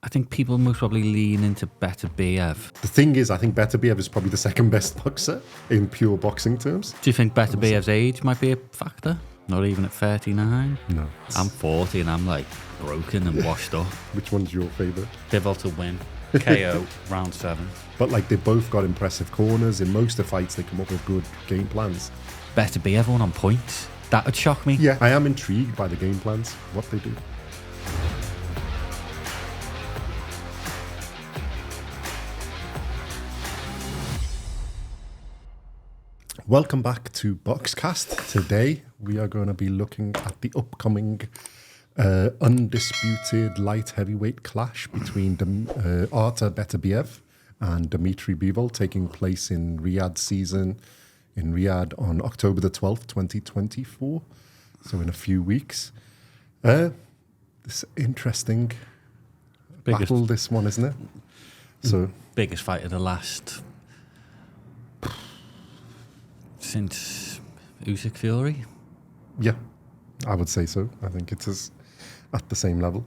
I think people most probably lean into Beterbiev. The thing is, I think Beterbiev is probably the second best boxer in pure boxing terms. Do you think Beterbiev's age might be a factor? Not even at 39? No. I'm 40 and I'm like broken and washed up. Which one's your favourite? Bivol to win. KO, round 7. But like, they've both got impressive corners. In most of the fights, they come up with good game plans. Beterbiev won on points. That would shock me. Yeah, I am intrigued by the game plans, what they do. Welcome back to BoxCast. Today we are going to be looking at the upcoming Undisputed Light Heavyweight clash between Artur Beterbiev and Dmitry Bivol, taking place in Riyadh on October the 12th, 2024. So in a few weeks. This interesting battle, this one, isn't it? So biggest fight of the last... since Usyk Fury? Yeah, I would say so. I think it is at the same level.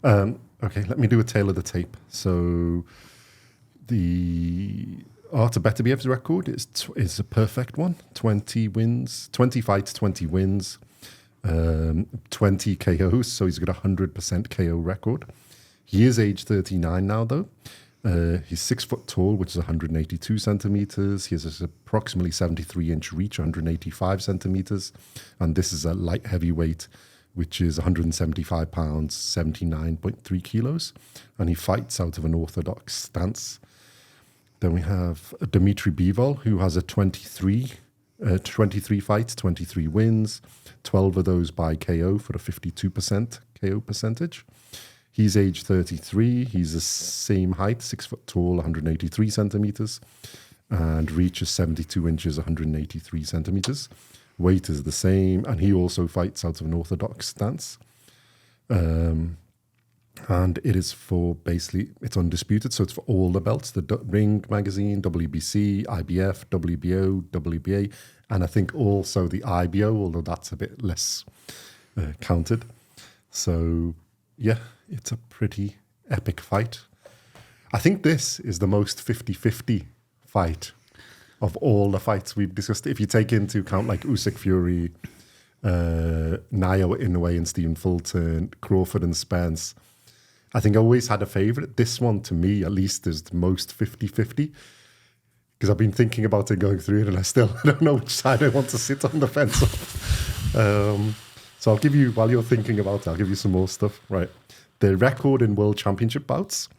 Okay, let me do a tail of the tape. So the Artur Beterbiev's record is a perfect one. 20 fights, 20 wins, 20 KOs. So he's got a 100% KO record. He is age 39 now, though. He's 6 foot tall, which is 182 centimeters. He has approximately 73-inch reach, 185 centimeters. And this is a light heavyweight, which is 175 pounds, 79.3 kilos. And he fights out of an orthodox stance. Then we have Dmitry Bivol, who has a 23 fights, 23 wins, 12 of those by KO for a 52% KO percentage. He's age 33. He's the same height, 6 foot tall, 183 centimeters, and reach is 72 inches, 183 centimeters. Weight is the same, and he also fights out of an orthodox stance. And it is for basically, it's undisputed, so it's for all the belts, the Ring Magazine, WBC, IBF, WBO, WBA, and I think also the IBO, although that's a bit less counted. So, yeah, it's a pretty epic fight. I think this is the most 50-50 fight of all the fights we've discussed. If you take into account like Usyk Fury, Nayo Inoue and Stephen Fulton, Crawford and Spence, I think I always had a favourite. This one, to me, at least, is the most 50-50. Because I've been thinking about it going through it, and I don't know which side I want to sit on the fence on. So I'll give you, while you're thinking about it, I'll give you some more stuff. Right. The record in World Championship bouts.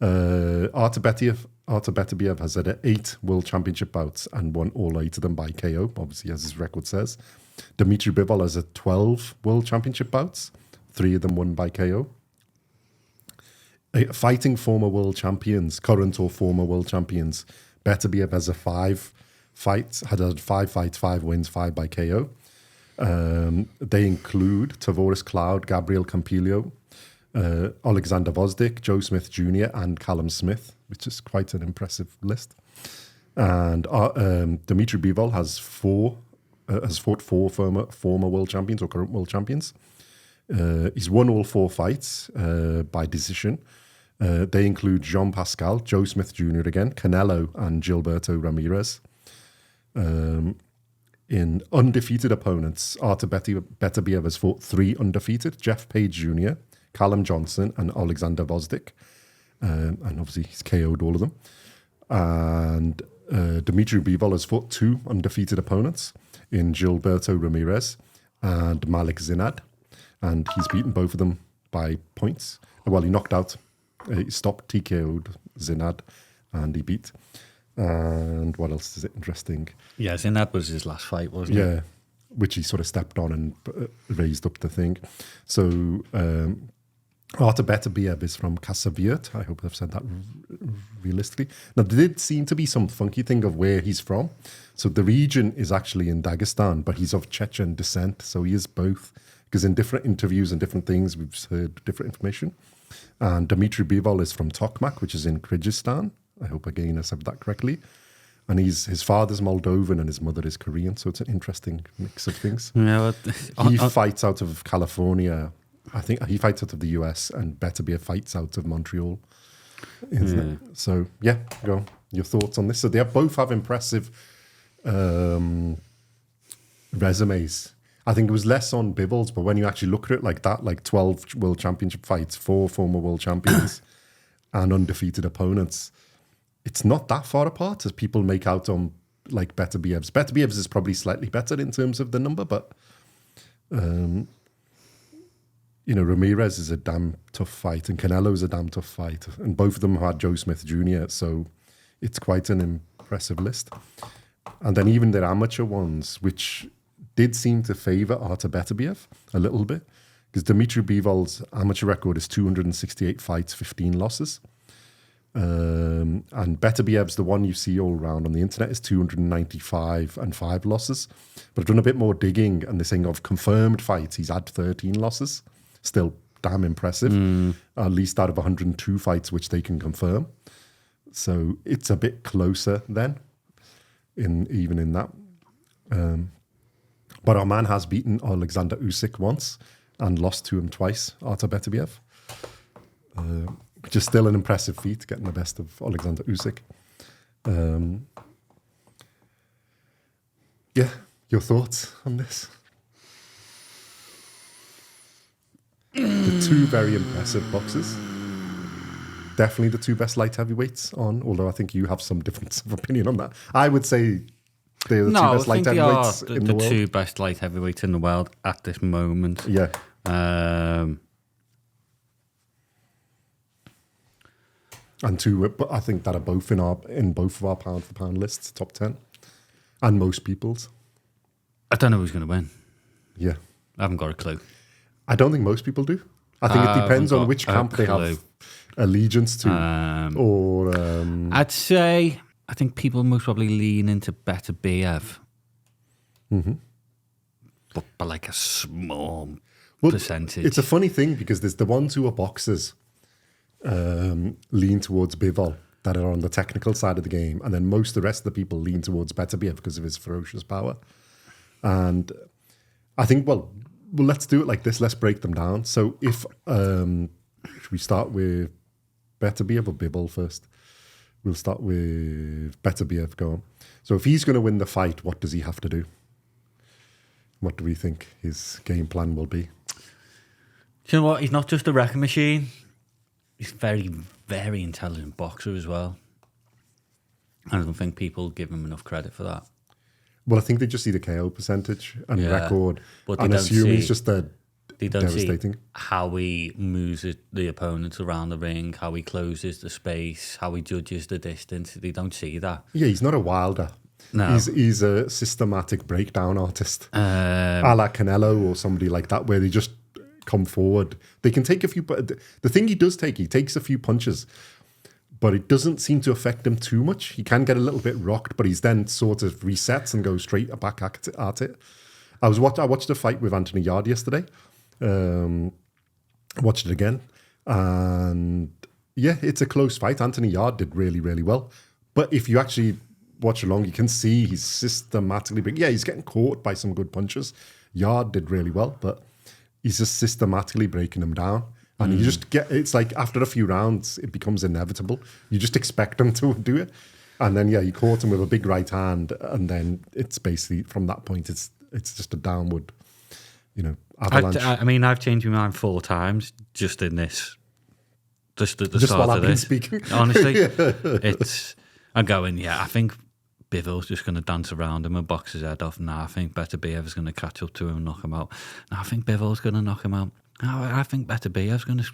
Artur Beterbiev has had 8 World Championship bouts and won all 8 of them by KO, obviously, as his record says. Dmitry Bivol has 12 World Championship bouts, 3 of them won by KO. Fighting former world champions, current or former world champions, Beterbiev has 5 fights, had 5 fights, 5 wins, 5 by KO. They include Tavoris Cloud, Gabriel Campillo, Alexander Vosdik, Joe Smith Jr. and Callum Smith, which is quite an impressive list. And Dmitry Bivol has fought 4 former world champions or current world champions. He's won all 4 fights by decision. They include Jean Pascal, Joe Smith Jr. again, Canelo and Gilberto Ramirez. In undefeated opponents, Artur Beterbiev has fought 3 undefeated, Jeff Page Jr., Callum Johnson and Alexander Vosdik. And obviously he's KO'd all of them. And Dmitry Bivol has fought 2 undefeated opponents in Gilberto Ramirez and Malik Zinad. And he's beaten both of them by points. Well, he knocked out, he stopped, TKO'd Zinad, and he beat. And what else is it interesting? Yeah, Zinad was his last fight, wasn't it? Yeah, which he sort of stepped on and raised up the thing. So Artur Beterbiev is from Khasavyurt. I hope I've said that realistically. Now, there did seem to be some funky thing of where he's from. So the region is actually in Dagestan, but he's of Chechen descent. So he is both. Because in different interviews and different things, we've heard different information. And Dmitry Bivol is from Tokmak, which is in Kyrgyzstan. I hope again I said that correctly. And his father's Moldovan and his mother is Korean. So it's an interesting mix of things. Yeah, he fights out of California I think he fights out of the US and Beterbiev fights out of Montreal, isn't it? So, yeah, go on. Your thoughts on this? So they both have impressive resumes. I think it was less on Bivol's, but when you actually look at it like that, like 12 world championship fights, 4 former world champions and undefeated opponents, it's not that far apart as people make out on like Beterbiev's. Beterbiev's is probably slightly better in terms of the number, but Ramirez is a damn tough fight and Canelo's a damn tough fight. And both of them had Joe Smith Jr., so it's quite an impressive list. And then even their amateur ones, which did seem to favour Artur Beterbiev a little bit, because Dmitry Bivol's amateur record is 268 fights, 15 losses. And Beterbiev's, the one you see all around on the internet, is 295 and 5 losses. But I've done a bit more digging, and they're saying of confirmed fights, he's had 13 losses. Still damn impressive, at least out of 102 fights, which they can confirm. So it's a bit closer then, even in that. But our man has beaten Alexander Usyk once and lost to him twice, Artur Beterbiev, which is still an impressive feat, getting the best of Alexander Usyk. Yeah, your thoughts on this? The two very impressive boxers. Definitely the two best light heavyweights on, although I think you have some difference of opinion on that. I would say they're the two best light heavyweights in the world. The two best light heavyweights in the world at this moment. Yeah. And two, but I think that are both in both of our pound for pound lists, top 10, and most people's. I don't know who's going to win. Yeah. I haven't got a clue. I don't think most people do. I think it depends on which camp they have allegiance to. I'd say, I think people most probably lean into Beterbiev. Mm-hmm. But by like a small percentage. It's a funny thing because there's the ones who are boxers lean towards Bivol that are on the technical side of the game, and then most of the rest of the people lean towards Beterbiev because of his ferocious power. And I think, well, let's do it like this. Let's break them down. So if should we start with Beterbiev or Bivol first? We'll start with Beterbiev. Go on. So if he's going to win the fight, what does he have to do? What do we think his game plan will be? Do you know what? He's not just a wrecking machine. He's a very, very intelligent boxer as well. I don't think people give him enough credit for that. Well, I think they just see the KO percentage and record but and assume he's just devastating. See how he moves the opponents around the ring, how he closes the space, how he judges the distance. They don't see that. Yeah, he's not a Wilder. No. He's a systematic breakdown artist. A la Canelo or somebody like that, where they just come forward. They can take a few... The thing he takes a few punches, but it doesn't seem to affect him too much. He can get a little bit rocked, but he's then sort of resets and goes straight back at it. I watched a fight with Anthony Yarde yesterday. Watched it again. And yeah, it's a close fight. Anthony Yarde did really, really well. But if you actually watch along, you can see he's systematically... he's getting caught by some good punches. Yarde did really well, but he's just systematically breaking them down. And you just it's like after a few rounds, it becomes inevitable. You just expect him to do it. And then, he caught him with a big right hand. And then it's basically, from that point, it's just a downward, avalanche. I've changed my mind 4 times just in this, just at the start while of I've been this. Speaking. Honestly, I'm going, I think Bivol's just going to dance around him and box his head off. Now I think Beterbiev is going to catch up to him and knock him out. Now I think Bivol's going to knock him out. I think Beterbiev's going to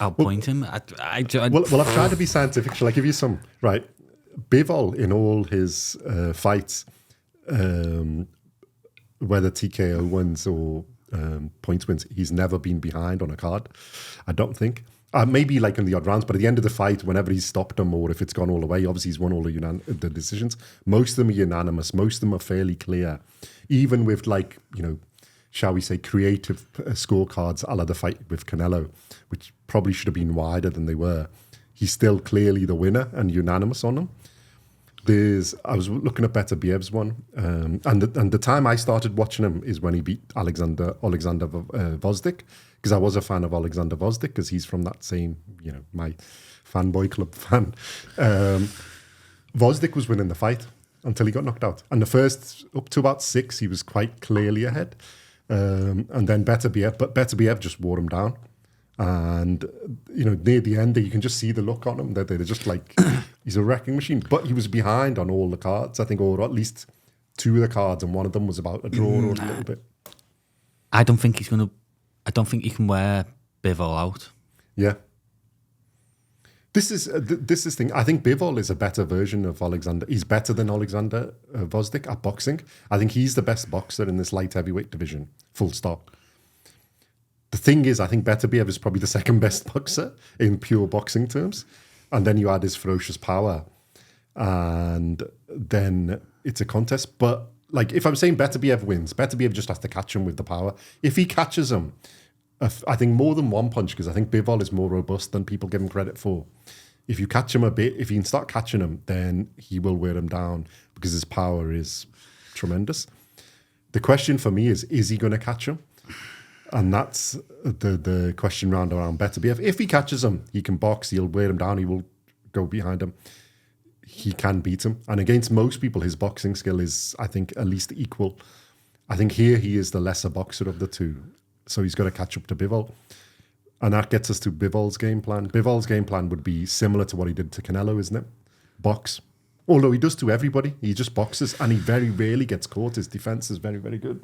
outpoint him. Well, I've tried to be scientific. Shall I give you some? Right. Bivol, in all his fights, whether TKO wins or points wins, he's never been behind on a card. I don't think. Maybe like in the odd rounds, but at the end of the fight, whenever he's stopped him or if it's gone all the way, obviously he's won all the decisions. Most of them are unanimous. Most of them are fairly clear. Even with shall we say, creative scorecards a la the fight with Canelo, which probably should have been wider than they were. He's still clearly the winner and unanimous on them. I was looking at Beterbiev's one, and the time I started watching him is when he beat Alexander Vosdik, because I was a fan of Alexander Vosdik because he's from that same, my fanboy club fan. Vosdik was winning the fight until he got knocked out, and the first up to about 6 he was quite clearly ahead, and then Beterbiev just wore him down. And, near the end, you can just see the look on him. They're just like, he's a wrecking machine. But he was behind on all the cards, I think, or at least 2 of the cards, and one of them was about a draw or a little bit. I don't think he can wear Bivol out. Yeah. This is thing. I think Bivol is a better version of Alexander. He's better than Alexander Vosdik at boxing. I think he's the best boxer in this light heavyweight division, full stop. The thing is, I think Beterbiev is probably the second best boxer in pure boxing terms. And then you add his ferocious power. And then it's a contest. But, if I'm saying Beterbiev wins, Beterbiev just has to catch him with the power. If he catches him, I think more than one punch, because I think Bivol is more robust than people give him credit for. If you catch him a bit, if you can start catching him, then he will wear him down because his power is tremendous. The question for me is he going to catch him? And that's the question around Beterbiev. If he catches him, he can box, he'll wear him down, he will go behind him. He can beat him. And against most people, his boxing skill is, I think, at least equal. I think here he is the lesser boxer of the two. So he's got to catch up to Bivol. And that gets us to Bivol's game plan. Bivol's game plan would be similar to what he did to Canelo, isn't it? Box. Although he does to everybody. He just boxes and he very rarely gets caught. His defense is very, very good.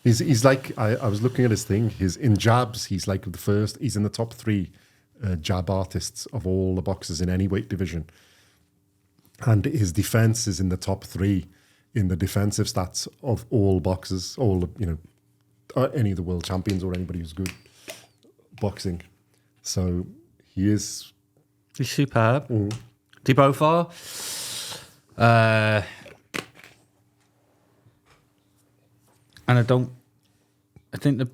He's like, I was looking at his thing. In jabs, he's like he's in the top 3 jab artists of all the boxers in any weight division. And his defense is in the top 3 in the defensive stats of all boxers, any of the world champions or anybody who's good boxing. So he's superb. They both are. And I think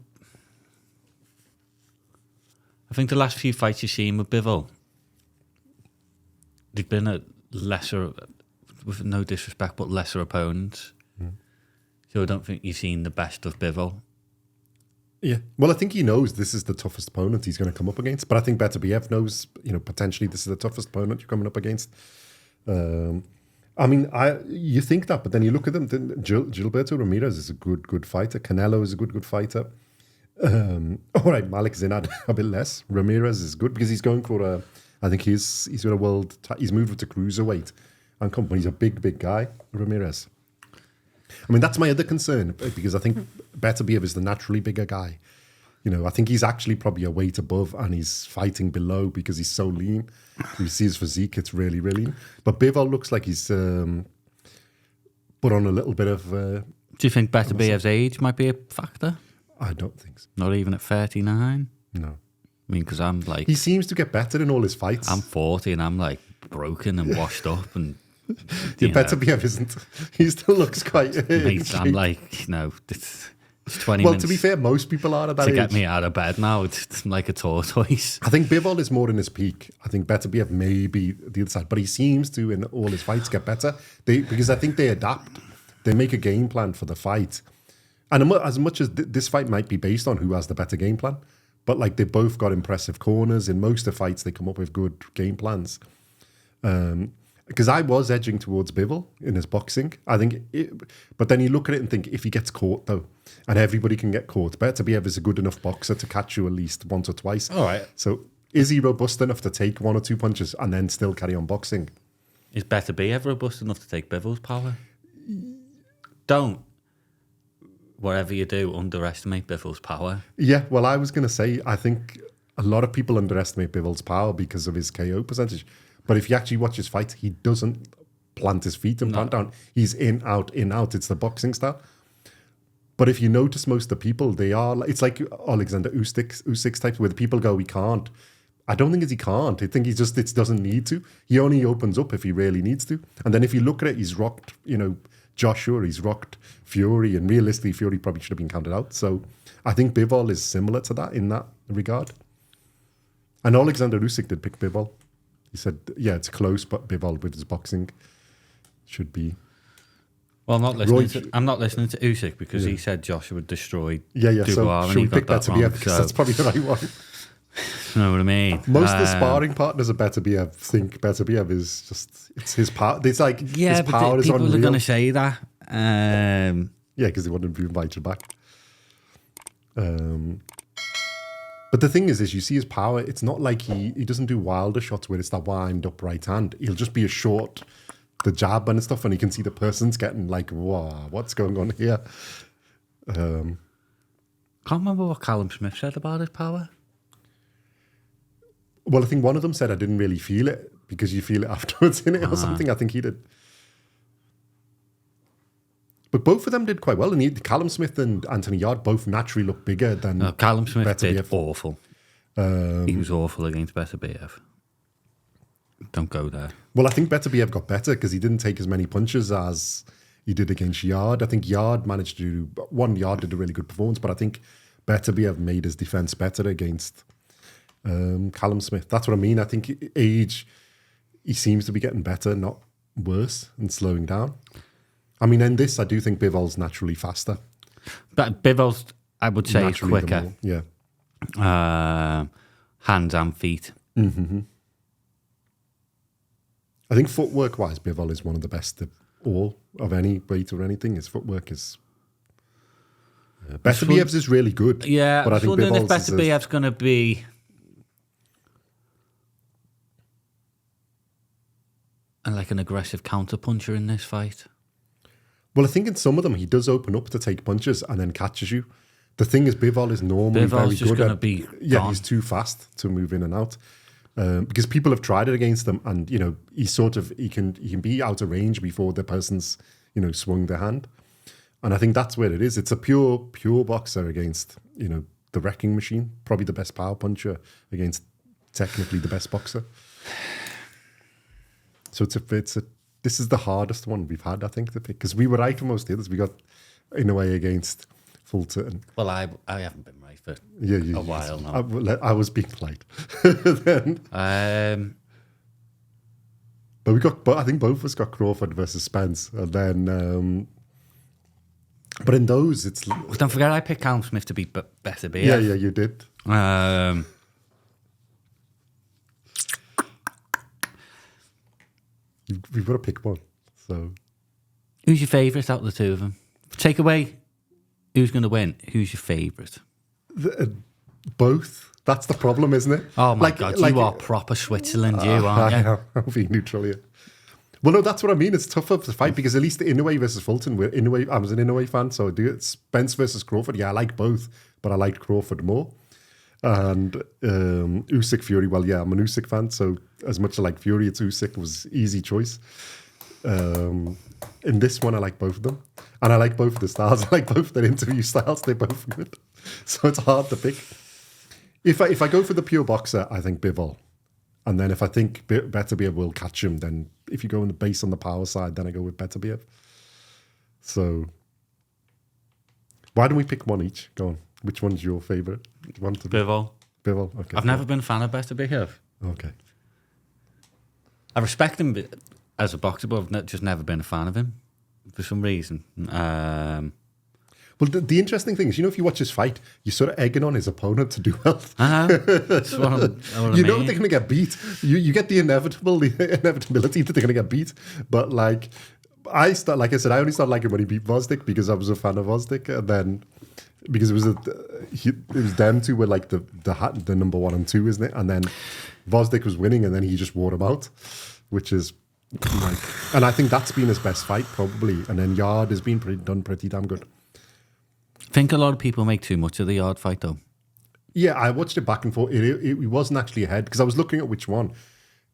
the last few fights you've seen with Bivol, they've been at lesser, with no disrespect, but lesser opponents. So I don't think you've seen the best of Bivol. Yeah. Well, I think he knows this is the toughest opponent he's going to come up against. But I think Beterbiev knows, potentially this is the toughest opponent you're coming up against. You think that, but then you look at them. Gilberto Ramirez is a good fighter. Canelo is a good fighter. All right, Malik Zinad a bit less. Ramirez is good because he's going for I think he's got a world. He's moved to cruiserweight, and he's a big guy. Ramirez. I mean, that's my other concern because I think Beterbiev is the naturally bigger guy. I think he's actually probably a weight above and he's fighting below because he's so lean. You see his physique, it's really, really lean. But Bivol looks like he's put on a little bit of... Do you think Beterbiev's age might be a factor? I don't think so. Not even at 39? No. I mean, because I'm like... He seems to get better in all his fights. I'm 40 and I'm like broken and washed up and... Beterbiev isn't. He still looks quite... Mate, I'm like, it's 20 well, minutes. to be fair, most people are at that age. To get me out of bed now, it's like a tortoise. I think Bivol is more in his peak. I think Beterbiev may be the other side, but he seems to, in all his fights, get better. Because I think they adapt. They make a game plan for the fight. And as much as this fight might be based on who has the better game plan, but they both got impressive corners. In most of the fights, they come up with good game plans. Because I was edging towards Bivol in his boxing. But then you look at it and think, if he gets caught, though, and everybody can get caught, Beterbiev is a good enough boxer to catch you at least once or twice. All right. So is he robust enough to take 1 or 2 punches and then still carry on boxing? Is Beterbiev robust enough to take Bivol's power? Don't, whatever you do, underestimate Bivol's power. Yeah, well, I was going to say, I think a lot of people underestimate Bivol's power because of his KO percentage. But if you actually watch his fights, he doesn't plant his feet and plant down. He's in, out, in, out. It's the boxing style. But if you notice most of the people, it's like Alexander Usyk's type, where the people go, he can't. I don't think he can't. I think it doesn't need to. He only opens up if he really needs to. And then if you look at it, he's rocked, Joshua, he's rocked Fury, and realistically, Fury probably should have been counted out. So I think Bivol is similar to that in that regard. And Alexander Usyk did pick Bivol. He said, yeah, it's close, but Bivol with his boxing should be. Well, I'm not listening to Usyk because he said Joshua would destroy Dubois, so should we pick Beterbiev because that's probably the right one. You know what I mean? Most of the sparring partners of Beterbiev think Beterbiev is just, it's his power. It's like his power is unreal. People are going to say that. Yeah, because they want to be invited back. But the thing is you see his power, it's not like he doesn't do Wilder shots where it's that wind up right hand. He'll just be a short, the jab and stuff, and you can see the person's getting like, wow, what's going on here? Can't remember what Callum Smith said about his power. Well, I think one of them said I didn't really feel it because you feel it afterwards in it or something. I think he did. But both of them did quite well. And Callum Smith and Anthony Yarde both naturally look bigger than Callum Smith Beterbiev. did awful. He was awful against Beterbiev. Don't go there. Well, I think Beterbiev got better because he didn't take as many punches as he did against Yarde. I think Yarde managed to do... Yarde did a really good performance, but I think Beterbiev made his defence better against Callum Smith. That's what I mean. I think age, he seems to be getting better, not worse, and slowing down. I mean, in this, I do think Bivol's naturally faster. But Bivol's, I would say, is quicker. Yeah. Hands and feet. Mm-hmm. I think footwork-wise, Bivol is one of the best of any weight or anything. His footwork is... Beterbiev's is really good. Yeah, but I think wondering if Bivol's Beterbiev's going to be... like an aggressive counter-puncher in this fight. Well, I think in some of them, he does open up to take punches and then catches you. The thing is, Bivol is normally very just good going to be gone. He's too fast to move in and out. Because people have tried it against him and, he can be out of range before the person's, swung their hand. And I think that's where it is. It's a pure boxer against, the wrecking machine. Probably the best power puncher against technically the best boxer. So this is the hardest one we've had, I think, to pick. Because we were right for most of the others. We got, in a way, against Fulton. Well, I haven't been right for a while now. I was being polite. Then, but I think both of us got Crawford versus Spence. And then, but in those, it's... Don't forget I picked Callum Smith to be better. Yeah, you did. We've got to pick one. So, who's your favourite out of the two of them? Take away who's going to win. Who's your favourite? Both. That's the problem, isn't it? Oh my God, you are proper Switzerland, aren't you? I'm being neutral here. Well, no, that's what I mean. It's tougher to fight because at least the Inoue versus Fulton, I was an Inoue fan, so I do it. Spence versus Crawford. Yeah, I like both, but I liked Crawford more. And Usyk Fury, well, yeah, I'm an Usyk fan, so as much as I like Fury, it's Usyk was easy choice. In this one, I like both of them. And I like both of the styles. I like both their interview styles. They're both good. So it's hard to pick. If I go for the pure boxer, I think Bivol. And then if I think Beterbiev will catch him, then if you go in the base on the power side, then I go with Beterbiev. So why don't we pick one each? Go on. Which one's your favourite? Bivol. Bivol, okay. I've never been a fan of Beterbiev. Okay. I respect him as a boxer, but I've just never been a fan of him for some reason. Well, the interesting thing is, if you watch his fight, you're sort of egging on his opponent to do well. That's what I mean. Know they're going to get beat. You get the inevitability that they're going to get beat. But I only started liking when he beat Vosdik because I was a fan of Vosdik, and then because it was them two were like the number 1 and 2, isn't it? And then Vosdik was winning, and then he just wore him out, which is and I think that's been his best fight probably. And then Yarde has been done pretty damn good. I think a lot of people make too much of the Yarde fight, though. Yeah, I watched it back and forth. It wasn't actually ahead because I was looking at which one.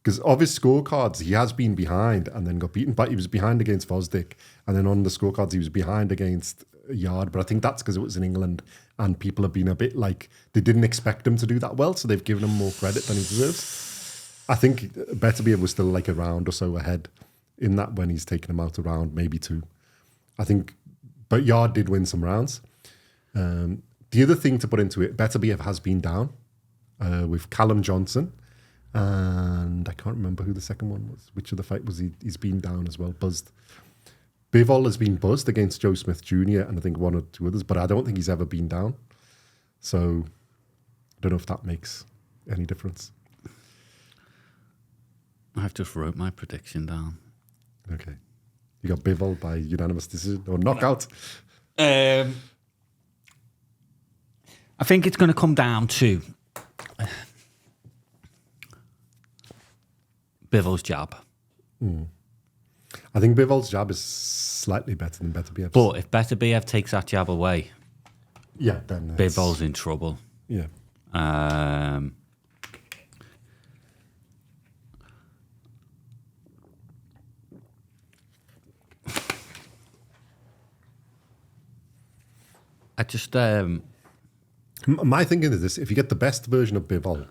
Because of his scorecards, he has been behind and then got beaten. But he was behind against Vosdik. And then on the scorecards, he was behind against Yarde. But I think that's because it was in England and people have been a bit they didn't expect him to do that well. So they've given him more credit than he deserves. I think Beterbiev was still a round or so ahead in that when he's taken him out a round, maybe 2. I think, but Yarde did win some rounds. The other thing to put into it, Beterbiev has been down with Callum Johnson and I can't remember who the second one was. Which of the fight was he? He's been down as well, buzzed. Bivol has been buzzed against Joe Smith Jr. and I think one or two others, but I don't think he's ever been down. So I don't know if that makes any difference. I've just wrote my prediction down. Okay. You got Bivol by unanimous decision or knockout? I think it's going to come down to Bivol's jab. I think Bivol's jab is slightly better than Beterbiev's. But if Beterbiev takes that jab away, yeah, then Bivol's in trouble. Yeah. I just my thinking is this: if you get the best version of Bivol,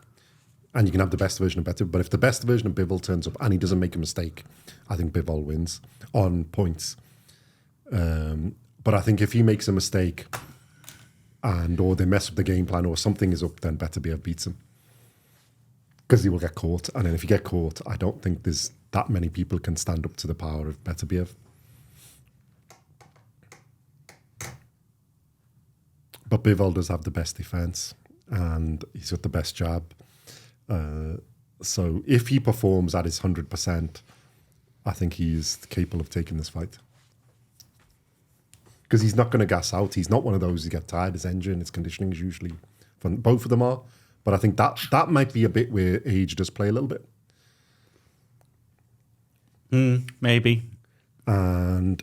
and you can have the best version of Beterbiev, but if the best version of Bivol turns up and he doesn't make a mistake, I think Bivol wins on points. But I think if he makes a mistake or they mess up the game plan or something is up, then Beterbiev beats him. Because he will get caught. And then if you get caught, I don't think there's that many people can stand up to the power of Beterbiev. But Bivol does have the best defense and he's got the best jab. So if he performs at his 100%, I think he's capable of taking this fight. Because he's not going to gas out. He's not one of those who get tired. His engine, his conditioning is usually fun. Both of them are. But I think that might be a bit where age does play a little bit. maybe. And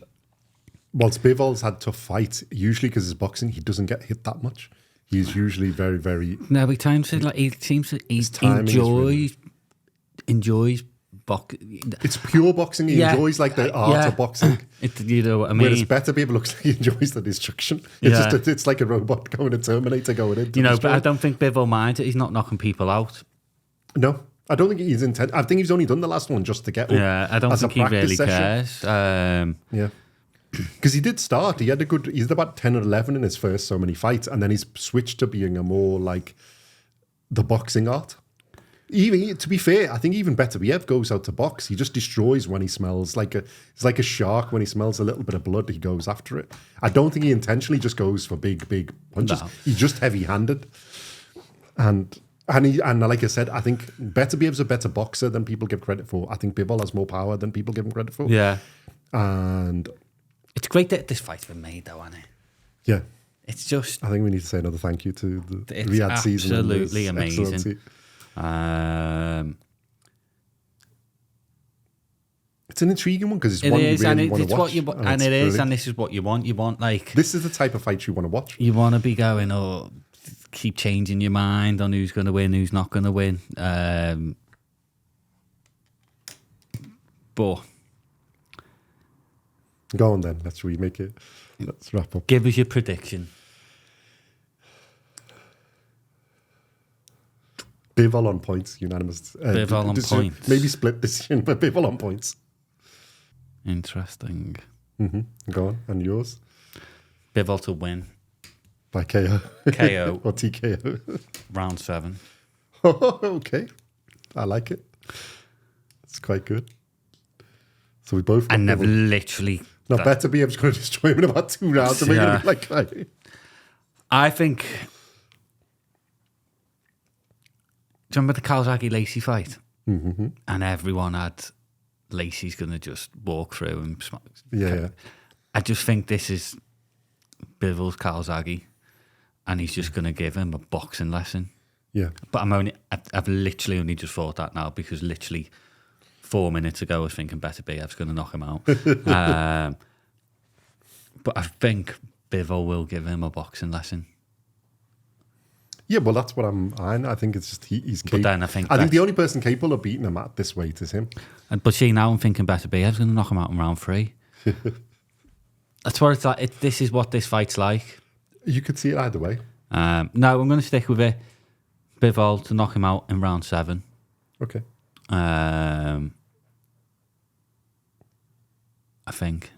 whilst Bivol's had tough fights, usually because his boxing, he doesn't get hit that much. He's usually very, very... No, he seems to enjoys boxing. It's pure boxing. He enjoys like the art of boxing. You know what I mean? Whereas Beterbiev looks like he enjoys the destruction. It's like a robot going, a Terminator going in. But I don't think Bivol minds it. He's not knocking people out. No, I don't think he's intent. I think he's only done the last one just to get up. Yeah, I don't think he really cares. Yeah. Because he did start. He had about 10 or 11 in his first so many fights, and then he's switched to being a more like the boxing art. Even to be fair, I think even Beterbiev goes out to box. He just destroys when he smells he's like a shark. When he smells a little bit of blood, he goes after it. I don't think he intentionally just goes for big punches. No. He's just heavy-handed, and like I said, I think Beterbiev's a better boxer than people give credit for. I think Bivol has more power than people give him credit for. Yeah, and it's great that this fight's been made, though, isn't it? Yeah, it's just. I think we need to say another thank you to the Riyadh season. Absolutely amazing. It's an intriguing one because it's one you really want to watch. And this is what you want. You want this is the type of fight you want to watch. You want to be going, keep changing your mind on who's going to win, who's not going to win. But go on then. Let's remake it. Let's wrap up. Give us your prediction. Bivol on points, unanimous. Bivol on points. Maybe split decision, but Bivol on points. Interesting. Mm-hmm. Go on. And yours? Bivol to win. By KO. KO. Or TKO. Round 7. Okay. I like it. It's quite good. So we both... And they've literally... No, Beterbiev's going to destroy him in about 2 rounds. And we're going to be like... I think... Do you remember the Calzaghe-Lacey fight? Mm-hmm. And everyone had Lacey's going to just walk through and smack. Yeah. I just think this is Bivol's Calzaghe, and he's just going to give him a boxing lesson. Yeah. But I've literally only just thought that now because literally 4 minutes ago I was thinking Beterbiev's going to knock him out. But I think Bivol will give him a boxing lesson. Yeah, well, that's what I think it's just he's capable. But then I think the only person capable of beating him at this weight is him. But see, now I'm thinking Beterbiev's going to knock him out in round 3. That's what it's like. This is what this fight's like. You could see it either way. No, I'm going to stick with it. Bivol to knock him out in round 7. Okay. I think.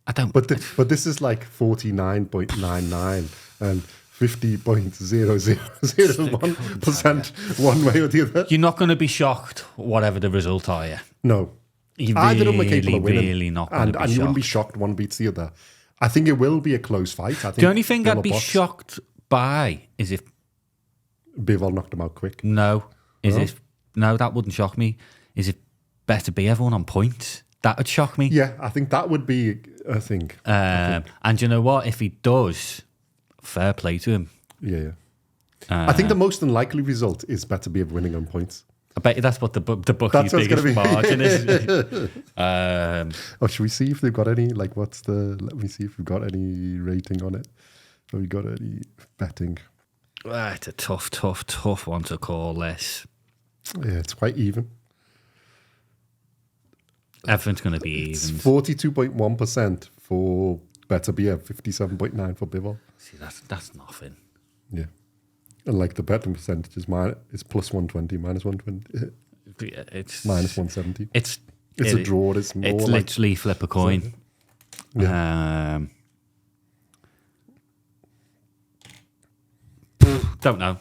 I don't. But this is like 49.99 and 50.0001% one way or the other. You're not going to be shocked, whatever the result are you? No. You Either of them are capable of winning. really not going to be shocked. And you wouldn't be shocked one beats the other. I think it will be a close fight. I think the only thing I'd be shocked by is if Bivol knocked him out quick. No, that wouldn't shock me. Is if Beterbiev won on points? That would shock me. Yeah, I think that would be a thing. And you know what? If he does, fair play to him. Yeah. I think the most unlikely result is Beterbiev winning on points. I bet you that's what the bookie's biggest margin is. Should we see if they've got any? Let me see if we've got any rating on it. Have we got any betting? It's a tough one to call this. Yeah, it's quite even. Everything's going to be even. It's 42.1% for Beterbiev, 57.9% for Bivol. See, that's nothing. Yeah. And like the betting percentage is plus 120, minus 120. It's minus 170. It's a draw. It's literally flip a coin. Yeah. Don't know.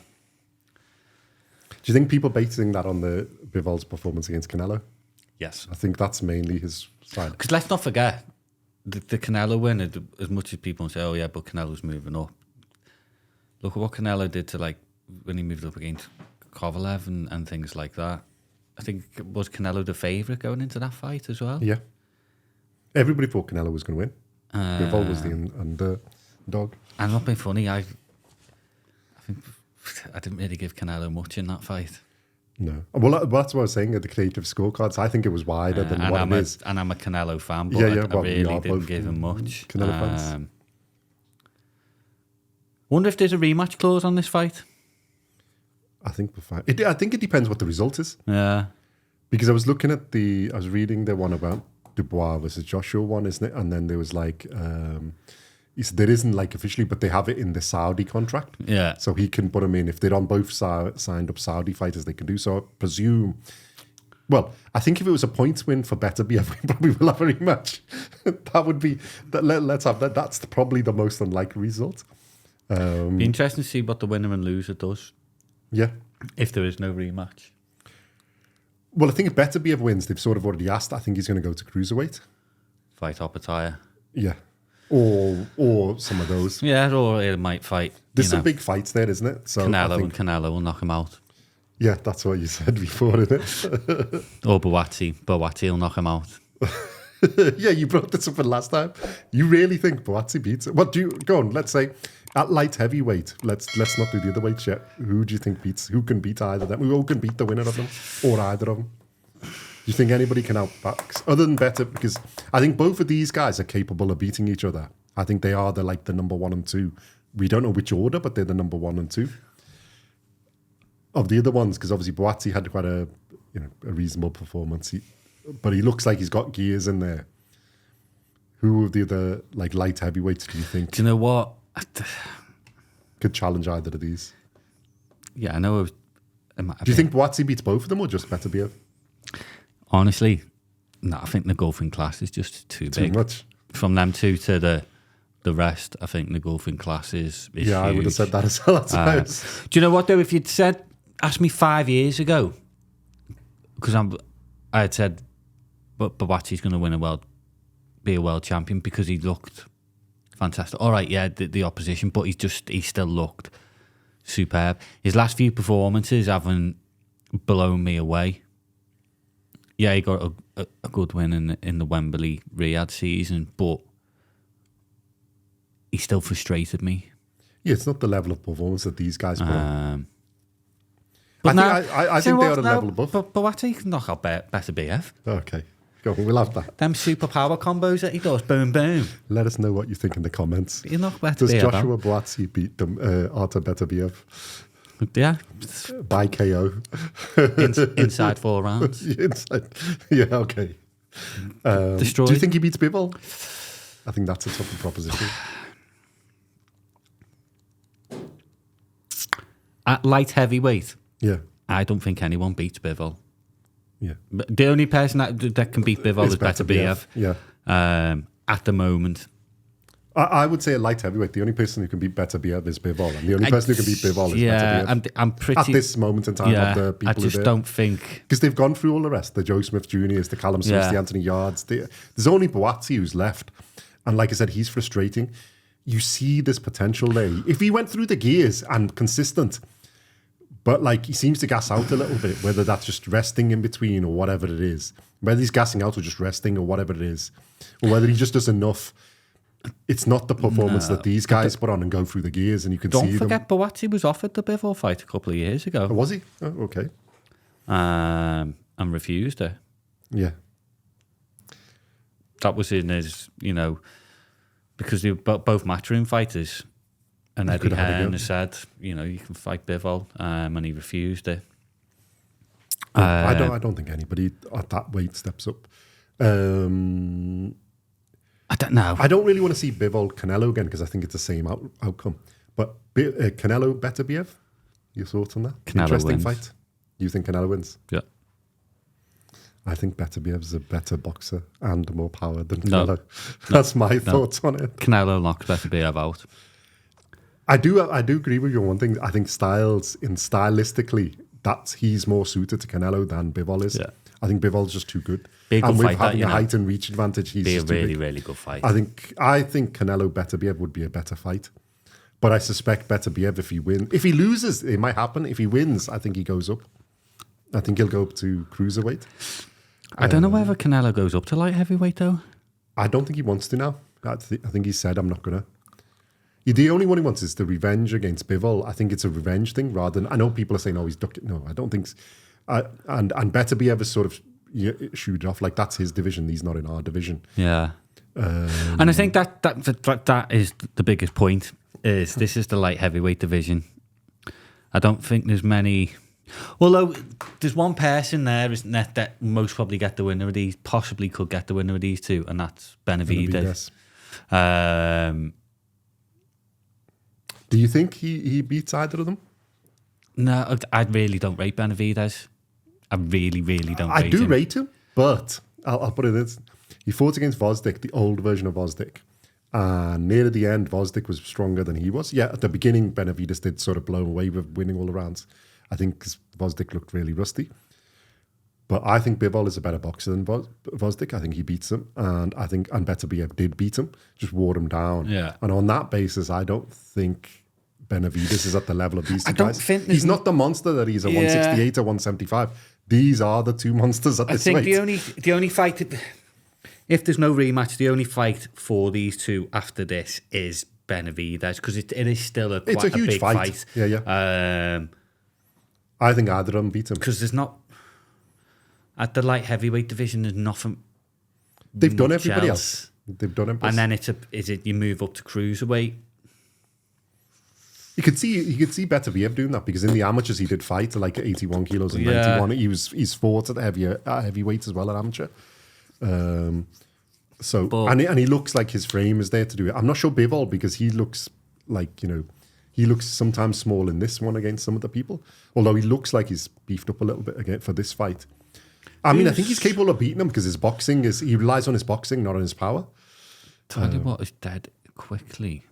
Do you think people basing that on the Bivol's performance against Canelo? Yes. I think that's mainly his side. Because let's not forget, the Canelo win, as much as people say, oh yeah, but Canelo's moving up. Look at what Canelo did to when he moved up against Kovalev and things like that. I think, was Canelo the favourite going into that fight as well? Yeah. Everybody thought Canelo was going to win. Bivol was the underdog. And not being funny, I think I didn't really give Canelo much in that fight. No. Well, that's what I was saying at the creative scorecards. I think it was wider than what it is. And I'm a Canelo fan, but I really didn't give him much. Canelo fans. Wonder if there's a rematch clause on this fight. I think we'll find. I think it depends what the result is. Yeah. Because I was looking at I was reading the one about Dubois versus Joshua one, isn't it? And then there was he said there isn't officially, but they have it in the Saudi contract. Yeah. So he can put them in. If they're on both signed up Saudi fighters, they can do so. I presume. Well, I think if it was a points win for Beterbiev, we probably will have a rematch. That would be. Let's have that. That's probably the most unlikely result. Be interesting to see what the winner and loser does. Yeah. If there is no rematch. Well, I think if Beterbiev wins, they've sort of already asked. I think he's going to go to cruiserweight. Fight Opataya. Yeah. Or some of those. Yeah, or it might fight. There's some big fights there, isn't it? So Canelo will knock him out. Yeah, that's what you said before, isn't it? Or Boatti will knock him out. Yeah, you brought this up last time. You really think Boatti beats it? What do you go on? Let's say at light heavyweight. Let's not do the other weights yet. Who do you think beats? Who can beat either of them? Who can beat the winner of them or either of them? Do you think anybody can outbox other than Because I think both of these guys are capable of beating each other. I think they are the number 1 and 2. We don't know which order, but they're the number 1 and 2 of the other ones. Because obviously Boatti had quite a reasonable performance. But he looks like he's got gears in there. Who of the other light heavyweights do you think? Do you know what? Could challenge either of these? Yeah, I know. Do you think Boatti beats both of them or just Beterbiev? Honestly, no. I think the golfing class is just too big. Too much. From them two to the rest, I think the golfing class is yeah, huge. I would have said that as well. Do you know what though? If you'd asked me 5 years ago, because I had said, but Boatti's going to be a world champion because he looked fantastic. All right, yeah, the opposition, but he still looked superb. His last few performances haven't blown me away. Yeah, he got a good win in the Wembley Riyadh season, but he still frustrated me. Yeah, it's not the level of performance that these guys put on. But I think they are a level above. But Boatti can knock out Beterbiev. Okay. Go on, we'll have that. Them superpower combos that he does, boom, boom. Let us know what you think in the comments. You knock Beterbiev. Does Joshua Boatti beat Artur Beterbiev? Yeah. By KO. Inside 4 rounds. Yeah, okay. Destroyed. Do you think he beats Bivol? I think that's a tougher proposition. At light heavyweight, yeah, I don't think anyone beats Bivol. Yeah, but the only person that can beat Bivol is Beterbiev. Yeah, at the moment. I would say a light heavyweight. The only person who can beat Beterbiev is Bivol, and the only person who can beat Bivol is Beterbiev. I'm pretty... At this moment in time, of the people I just don't think... Because they've gone through all the rest. The Joe Smith Jr.'s, the Callum Smiths, the Anthony Yards. There's only Boazzi who's left. And like I said, he's frustrating. You see this potential there. If he went through the gears and consistent, but like he seems to gas out a little bit, whether that's just resting in between or whatever it is, whether he's gassing out or just resting or whatever it is, or whether he just does enough. It's not the performance that these guys put on and go through the gears, and you can see them. Don't forget, Boazzi was offered the Bivol fight a couple of years ago. Oh, was he? Oh, okay. And refused it. Yeah. That was in his, because they were both matchroom fighters. And Eddie Hearn has said, you can fight Bivol, and he refused it. I don't think anybody at that weight steps up. I don't know. I don't really want to see Bivol Canelo again because I think it's the same outcome. But Canelo Beterbiev, your thoughts on that? Canelo Interesting wins. fight. You think Canelo wins? Yeah. I think Beterbiev's a better boxer and more power than Canelo. That's my thoughts on it. Canelo knocks Beterbiev out. I do agree with you on one thing. I think stylistically, he's more suited to Canelo than Bivol is. Yeah. I think Bivol's just too good. And with having a height and reach advantage, he's just really, really good fight. I think Canelo Beterbiev would be a better fight. But I suspect Beterbiev, if he loses, it might happen. If he wins, I think he goes up. I think he'll go up to cruiserweight. I don't know whether Canelo goes up to light heavyweight, though. I don't think he wants to now. I think he said, I'm not going to. The only one he wants is the revenge against Bivol. I think it's a revenge thing rather than... I know people are saying, he's ducked it. No, I don't think... And Beterbiev is sort of shooed off. Like, that's his division. He's not in our division. Yeah. And I think that is the biggest point, is this is the light heavyweight division. I don't think there's many... Although there's one person there, isn't there, that most probably get the winner of these, possibly could get the winner of these two, and that's Benavidez. Do you think he beats either of them? No, I really don't rate Benavidez. I really, really don't rate him. I do rate him, but I'll put it this. He fought against Vosdik, the old version of Vosdik. And near the end, Vosdik was stronger than he was. Yeah, at the beginning, Benavidez did sort of blow away with winning all the rounds. I think Vosdik looked really rusty. But I think Bivol is a better boxer than Vosdik. I think he beats him. And Beterbiev did beat him, just wore him down. Yeah. And on that basis, I don't think Benavidez is at the level of these two guys. He's not the monster that he's at 168 or 175. These are the two monsters at this weight. I think the only fight, if there's no rematch, the only fight for these two after this is Benavidez, because it is still a huge big fight. Yeah. I think either of them beat him. Because there's not... At the light heavyweight division, there's nothing... They've done everybody else. They've done everybody else. And then you move up to cruiserweight? You could see Beterbiev doing that, because in the amateurs he did fight at like 81 kilos and 91. He's fought at heavyweight as well at amateur. And he looks like his frame is there to do it. I'm not sure Bivol, because he looks like, he looks sometimes small in this one against some of the people. Although he looks like he's beefed up a little bit again for this fight. I mean, I think he's capable of beating him, because his boxing he relies on his boxing, not on his power. Tell you what is dead quickly.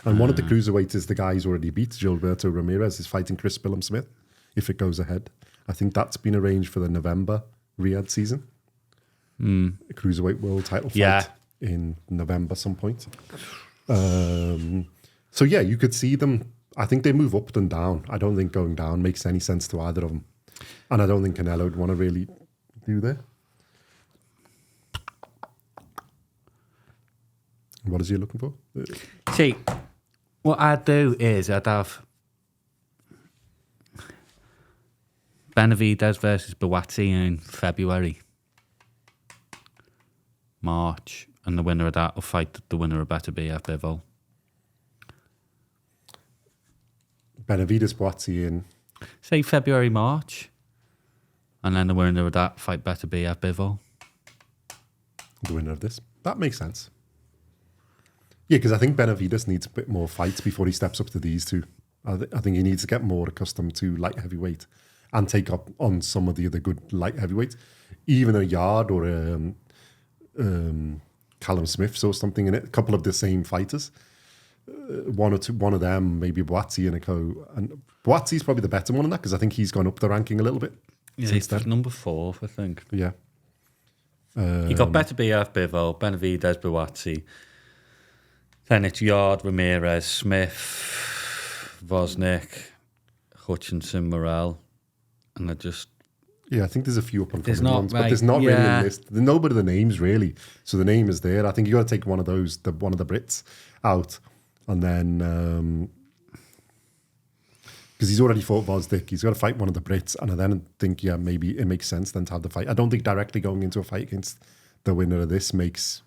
And one of the cruiserweights is the guy who's already beat, Gilberto Ramirez, is fighting Chris Billum-Smith, if it goes ahead. I think that's been arranged for the November Riyadh season. A cruiserweight world title fight in November some point. So yeah, you could see them. I think they move up and down. I don't think going down makes any sense to either of them. And I don't think Canelo would want to really do that. What is he looking for? See, what I'd do is I'd have Benavidez versus Boazzi in February, March, and the winner of that will fight the winner of Beterbiev, Bivol. Benavidez, Boazzi in... Say February, March, and then the winner of that fight Beterbiev, Bivol. The winner of this. That makes sense. Yeah, because I think Benavidez needs a bit more fights before he steps up to these two. I think he needs to get more accustomed to light heavyweight and take up on some of the other good light heavyweights. Even a Yard or Callum Smiths or something in it. A couple of the same fighters. One of them, maybe Boatsy and a co. And Boatsy's probably the better one in that because I think he's gone up the ranking a little bit. Yeah, he's number 4, I think. Yeah. You got Beterbiev, Bivol, Benavidez, Boatsy. Then it's Yard, Ramirez, Smith, Wozniak, Hutchinson, Morel, and they're just... Yeah, I think there's a few up on There's common not, ones, right, but there's not really yeah. a list. There's nobody the names really. So the name is there. I think you got to take one of those, one of the Brits out, and then because he's already fought Wozniak, he's got to fight one of the Brits, and I then think maybe it makes sense then to have the fight. I don't think directly going into a fight against the winner of this makes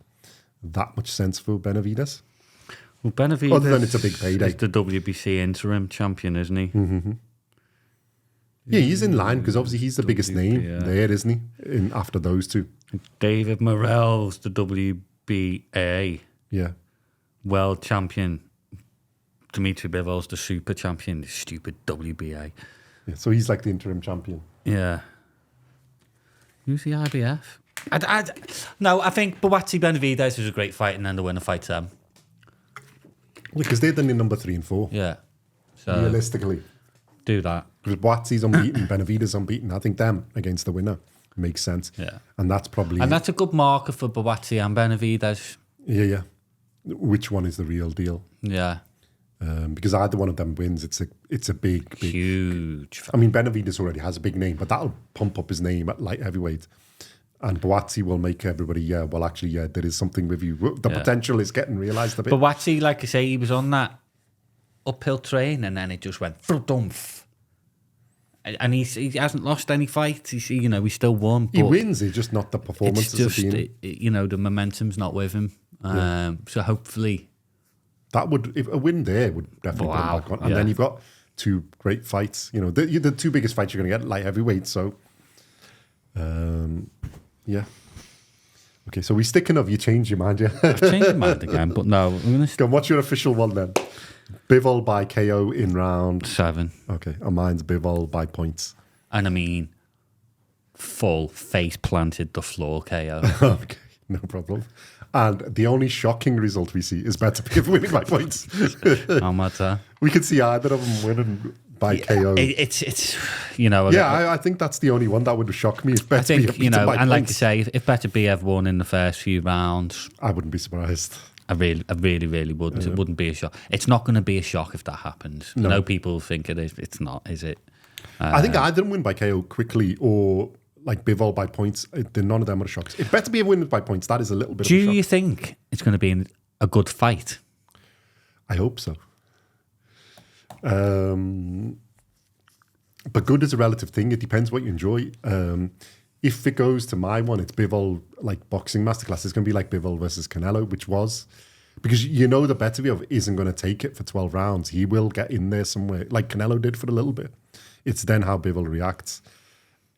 that much sense for Benavidez. Well, Benavidez Other than it's a big payday. is the WBC interim champion, isn't he? Mm-hmm. Yeah, he's in line because obviously he's the biggest name there, isn't he? After those two. David Morrell's the WBA world champion. Dmitry Bivol's the super champion. The stupid WBA. Yeah, so he's like the interim champion. Yeah. Who's the IBF? No, I think Boatsy Benavidez is a great fight, and then the winner fights them. Because they're the number 3 and 4. Yeah. So realistically. do that. Because Boatsy's unbeaten, Benavidez unbeaten. I think them against the winner makes sense. Yeah. And that's probably... And that's a good marker for Boatsy and Benavidez. Yeah. Which one is the real deal? Yeah. Because either one of them wins, it's a big... Huge fight. I mean, Benavidez already has a big name, but that'll pump up his name at light heavyweight. And Boatsy will make everybody, there is something with you. The potential is getting realised a bit. Boatsy, like I say, he was on that uphill train, and then it just went thump. And he hasn't lost any fights. He still won. But he wins. It's just not the performances. It's just the momentum's not with him. So hopefully, that would a win there would definitely put him back on. And then you've got 2 great fights. The 2 biggest fights you're going to get at light heavyweight. So, yeah. Okay, so we're sticking of you changed your mind, yeah? I've changed my mind again, but no. I'm going to... What's your official one then? Bivol by KO in round 7. Okay, and mine's Bivol by points. And I mean, full face planted the floor KO. Okay, no problem. And the only shocking result we see is Beterbiev winning by points. How much that? We could see either of them winning by KO. It's I think that's the only one that would shock me if Beterbiev beat him by and like points. you say, if Beterbiev won in the first few rounds, I wouldn't be surprised. I really wouldn't. It wouldn't be a shock. It's not going to be a shock if that happens. No. I know people think it is. It's not, is it? I think either win by KO quickly or like Bivol by points. None of them are shocks. If Beterbiev wins by points, that is a little bit of a shock. Do you think it's going to be a good fight? I hope so. But good is a relative thing. It depends what you enjoy. If it goes to my one, it's Bivol, like boxing masterclass. It's going to be like Bivol versus Canelo, which was... Because the Beterbiev isn't going to take it for 12 rounds. He will get in there somewhere, like Canelo did for a little bit. It's then how Bivol reacts.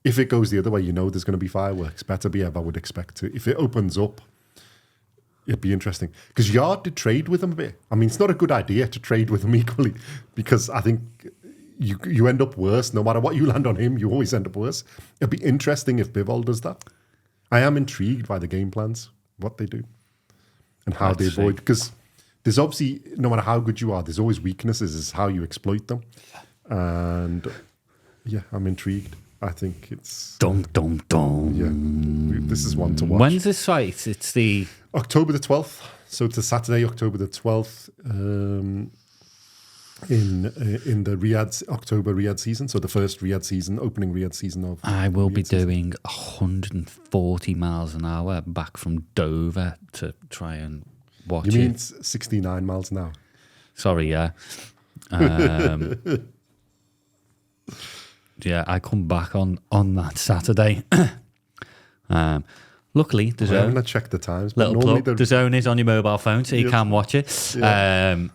If it goes the other way, there's going to be fireworks. Beterbiev, I would expect to. If it opens up, it'd be interesting. Because Yard did trade with him a bit. I mean, it's not a good idea to trade with him equally because I think... You end up worse. No matter what you land on him, you always end up worse. It'd be interesting if Bivol does that. I am intrigued by the game plans, what they do, and how they avoid. Because there's obviously, no matter how good you are, there's always weaknesses. It's how you exploit them. And I'm intrigued. I think it's... Dum. Yeah, this is one to watch. When's this fight? It's the... October the 12th. So it's a Saturday, October the 12th. In the October Riyadh season, so the first Riyadh season, opening Riyadh season of... I will be doing 140 miles an hour back from Dover to try and watch it. You mean 69 miles an hour? Sorry, yeah. I come back on that Saturday. Luckily, the I'm going Zone... to check the times. But Little plug, the Zone is on your mobile phone, so you can watch it. Yeah.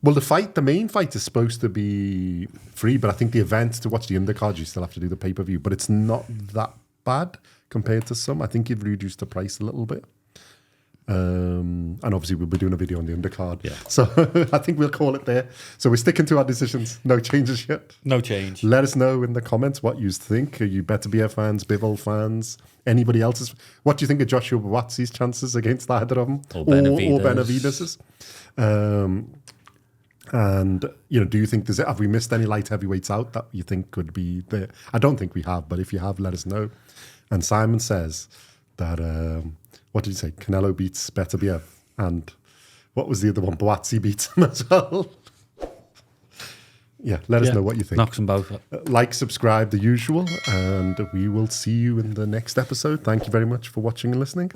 Well, the main fight is supposed to be free, but I think the event to watch the undercard, you still have to do the pay-per-view, but it's not that bad compared to some. I think you've reduced the price a little bit. And obviously we'll be doing a video on the undercard. Yeah. So I think we'll call it there. So we're sticking to our decisions. No changes yet. No change. Let us know in the comments what you think. Are you Beterbiev fans, Bivol fans, anybody else's? What do you think of Joshua Buatsi's chances against either of them? Or Benavidez's? And, you know, do you think have we missed any light heavyweights out that you think could be there? I don't think we have, but if you have, let us know. And Simon says that, what did you say? Canelo beats Beterbiev. And what was the other one? Buatsi beats him as well. Yeah, let us know what you think. Knocks them both up. Like, subscribe, the usual. And we will see you in the next episode. Thank you very much for watching and listening.